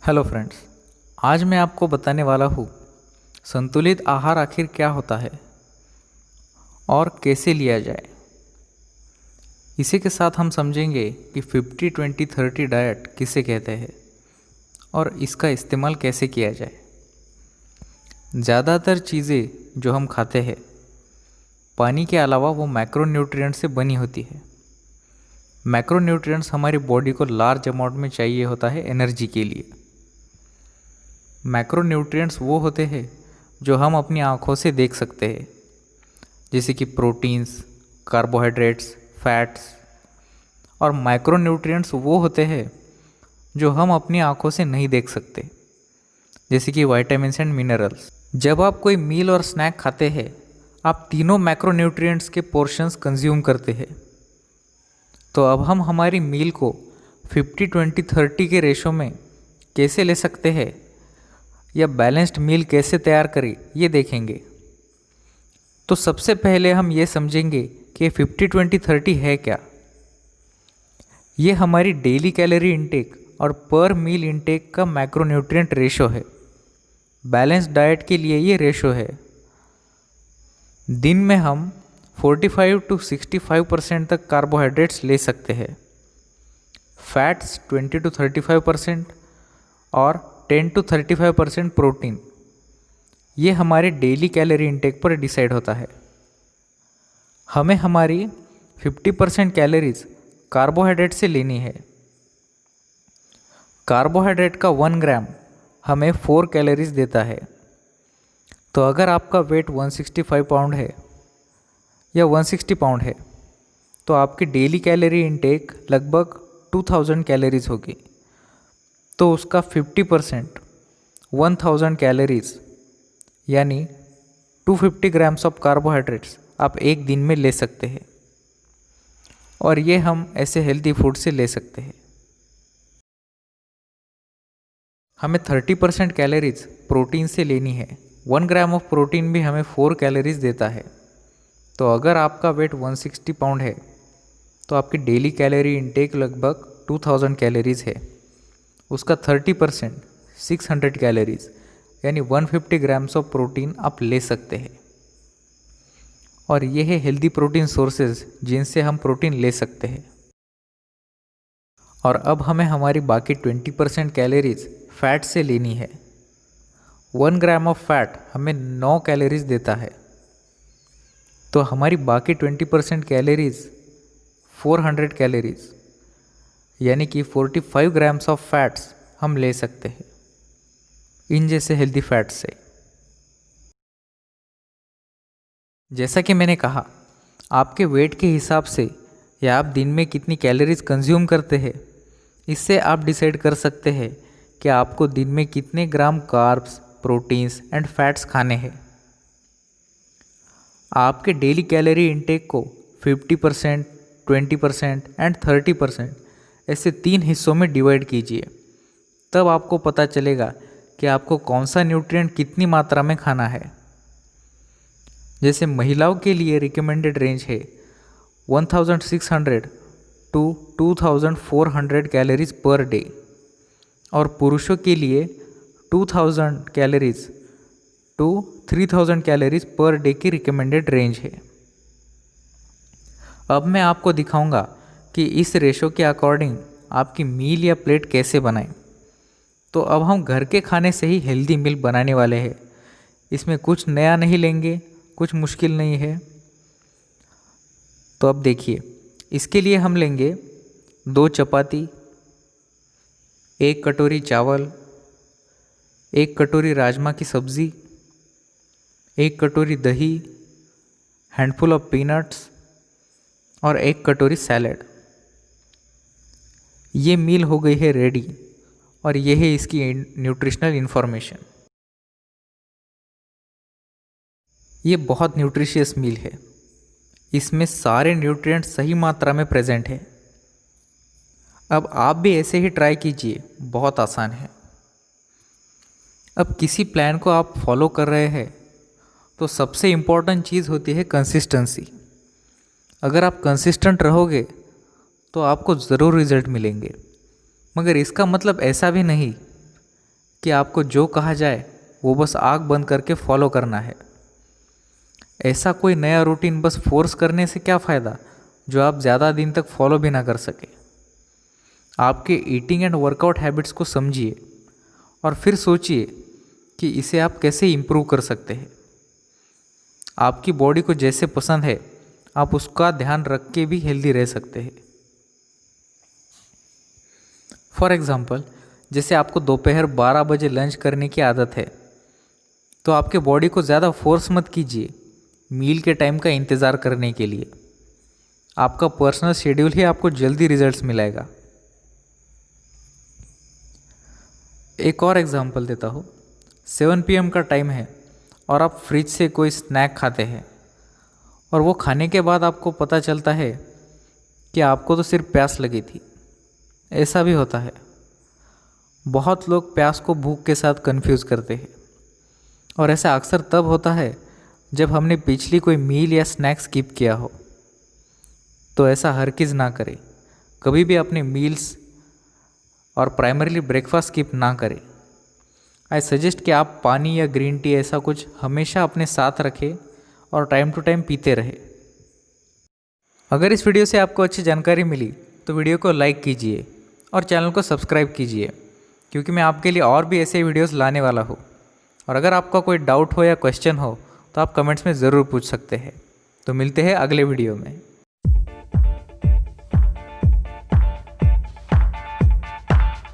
Hello friends. आज मैं आपको बताने वाला हूँ संतुलित आहार आखिर क्या होता है और कैसे लिया जाए। इसी के साथ हम समझेंगे कि 50-20-30 डाइट किसे कहते हैं और इसका इस्तेमाल कैसे किया जाए। ज़्यादातर चीज़ें जो हम खाते हैं पानी के अलावा वो मैक्रोन्यूट्रिएंट से बनी होती है। मैक्रोन्यूट्रिएंट्स हमारी बॉडी को लार्ज अमाउंट में चाहिए होता है एनर्जी के लिए। मैक्रोन्यूट्रिएंट्स वो होते हैं जो हम अपनी आँखों से देख सकते हैं, जैसे कि प्रोटीन्स, कार्बोहाइड्रेट्स, फैट्स। और माइक्रोन्यूट्रिएंट्स वो होते हैं जो हम अपनी आँखों से नहीं देख सकते, जैसे कि विटामिन्स एंड मिनरल्स। जब आप कोई मील और स्नैक खाते हैं, आप तीनों मैक्रोन्यूट्रिएंट्स के पोर्शंस कंज्यूम करते हैं। तो अब हम हमारी मील को 50-20-30 के रेशो में कैसे ले सकते हैं या बैलेंस्ड मील कैसे तैयार करें, ये देखेंगे। तो सबसे पहले हम ये समझेंगे कि 50-20-30 है क्या। ये हमारी डेली कैलोरी इंटेक और पर मील इंटेक का मैक्रोन्यूट्रिएंट रेशो है। बैलेंस्ड डाइट के लिए ये रेशो है। दिन में हम 45-65% तक कार्बोहाइड्रेट्स ले सकते हैं, फैट्स 20-35% और 10-35% प्रोटीन। ये हमारे डेली कैलोरी इंटेक पर डिसाइड होता है। हमें हमारी 50% कैलोरीज कार्बोहाइड्रेट से लेनी है। कार्बोहाइड्रेट का 1 ग्राम हमें 4 कैलोरीज देता है। तो अगर आपका वेट 165 पाउंड है या 160 पाउंड है तो आपकी डेली कैलोरी इंटेक लगभग 2000 कैलोरीज होगी। तो उसका 50% 1000 कैलोरीज यानी 250 ग्राम्स ऑफ कार्बोहाइड्रेट्स आप एक दिन में ले सकते हैं। और ये हम ऐसे हेल्दी फूड से ले सकते हैं। हमें 30% कैलोरीज प्रोटीन से लेनी है। 1 ग्राम ऑफ प्रोटीन भी हमें 4 कैलोरीज देता है। तो अगर आपका वेट 160 पाउंड है तो आपकी डेली कैलोरी इंटेक लगभग 2000 कैलोरीज है। उसका 30% 600 कैलोरीज यानी 150 ग्राम्स ऑफ प्रोटीन आप ले सकते हैं। और ये है हेल्दी प्रोटीन सोर्सेज जिनसे हम प्रोटीन ले सकते हैं। और अब हमें हमारी बाकी 20% कैलोरीज फैट से लेनी है। 1 ग्राम ऑफ फैट हमें 9 कैलोरीज देता है। तो हमारी बाकी 20% कैलोरीज 400 कैलोरीज यानी कि 45 ग्राम्स ऑफ फैट्स हम ले सकते हैं इन जैसे हेल्दी फैट्स से। जैसा कि मैंने कहा, आपके वेट के हिसाब से या आप दिन में कितनी कैलोरीज कंज्यूम करते हैं, इससे आप डिसाइड कर सकते हैं कि आपको दिन में कितने ग्राम कार्ब्स, प्रोटीन्स एंड फैट्स खाने हैं। आपके डेली कैलोरी इंटेक को 50%, 20% एंड 30% ऐसे 3 हिस्सों में डिवाइड कीजिए। तब आपको पता चलेगा कि आपको कौन सा न्यूट्रिएंट कितनी मात्रा में खाना है। जैसे महिलाओं के लिए रिकमेंडेड रेंज है 1600 टू 2400 कैलोरीज पर डे और पुरुषों के लिए 2000 calories to 3000 calories per day की रिकमेंडेड रेंज है। अब मैं आपको दिखाऊंगा कि इस रेशो के अकॉर्डिंग आपकी मील या प्लेट कैसे बनाएं। तो अब हम घर के खाने से ही हेल्दी मील बनाने वाले हैं। इसमें कुछ नया नहीं लेंगे, कुछ मुश्किल नहीं है। तो अब देखिए, इसके लिए हम लेंगे 2 चपाती, 1 कटोरी चावल, 1 कटोरी राजमा की सब्ज़ी, 1 कटोरी दही, हैंडफुल ऑफ पीनट्स और 1 कटोरी सैलड। ये मील हो गई है रेडी और ये है इसकी न्यूट्रिशनल इन्फॉर्मेशन। ये बहुत न्यूट्रिशियस मील है। इसमें सारे न्यूट्रिएंट्स सही मात्रा में प्रेजेंट है। अब आप भी ऐसे ही ट्राई कीजिए, बहुत आसान है। अब किसी प्लान को आप फॉलो कर रहे हैं तो सबसे इम्पॉर्टेंट चीज़ होती है कंसिस्टेंसी। अगर आप कंसिस्टेंट रहोगे तो आपको ज़रूर रिजल्ट मिलेंगे। मगर इसका मतलब ऐसा भी नहीं कि आपको जो कहा जाए वो बस आँख बंद करके फॉलो करना है। ऐसा कोई नया रूटीन बस फोर्स करने से क्या फ़ायदा जो आप ज़्यादा दिन तक फॉलो भी ना कर सके। आपके ईटिंग एंड वर्कआउट हैबिट्स को समझिए और फिर सोचिए कि इसे आप कैसे इम्प्रूव कर सकते हैं। आपकी बॉडी को जैसे पसंद है आप उसका ध्यान रख के भी हेल्दी रह सकते हैं। फॉर एग्ज़ाम्पल, जैसे आपको दोपहर 12 बजे लंच करने की आदत है, तो आपके बॉडी को ज़्यादा फोर्स मत कीजिए मील के टाइम का इंतज़ार करने के लिए। आपका पर्सनल शेड्यूल ही आपको जल्दी रिजल्ट्स मिलाएगा। एक और एग्जांपल देता हूँ। 7 PM का टाइम है और आप फ्रिज से कोई स्नैक खाते हैं और वो खाने के बाद आपको पता चलता है कि आपको तो सिर्फ प्यास लगी थी। ऐसा भी होता है। बहुत लोग प्यास को भूख के साथ कंफ्यूज करते हैं और ऐसा अक्सर तब होता है जब हमने पिछली कोई मील या स्नैक स्किप किया हो। तो ऐसा हरगिज़ ना करें। कभी भी अपने मील्स और प्राइमरीली ब्रेकफास्ट स्किप ना करें। आई सजेस्ट कि आप पानी या ग्रीन टी ऐसा कुछ हमेशा अपने साथ रखें और टाइम टू टाइम पीते रहें। अगर इस वीडियो से आपको अच्छी जानकारी मिली तो वीडियो को लाइक कीजिए और चैनल को सब्सक्राइब कीजिए, क्योंकि मैं आपके लिए और भी ऐसे वीडियोस लाने वाला हूँ। और अगर आपका कोई डाउट हो या क्वेश्चन हो तो आप कमेंट्स में ज़रूर पूछ सकते हैं। तो मिलते हैं अगले वीडियो में।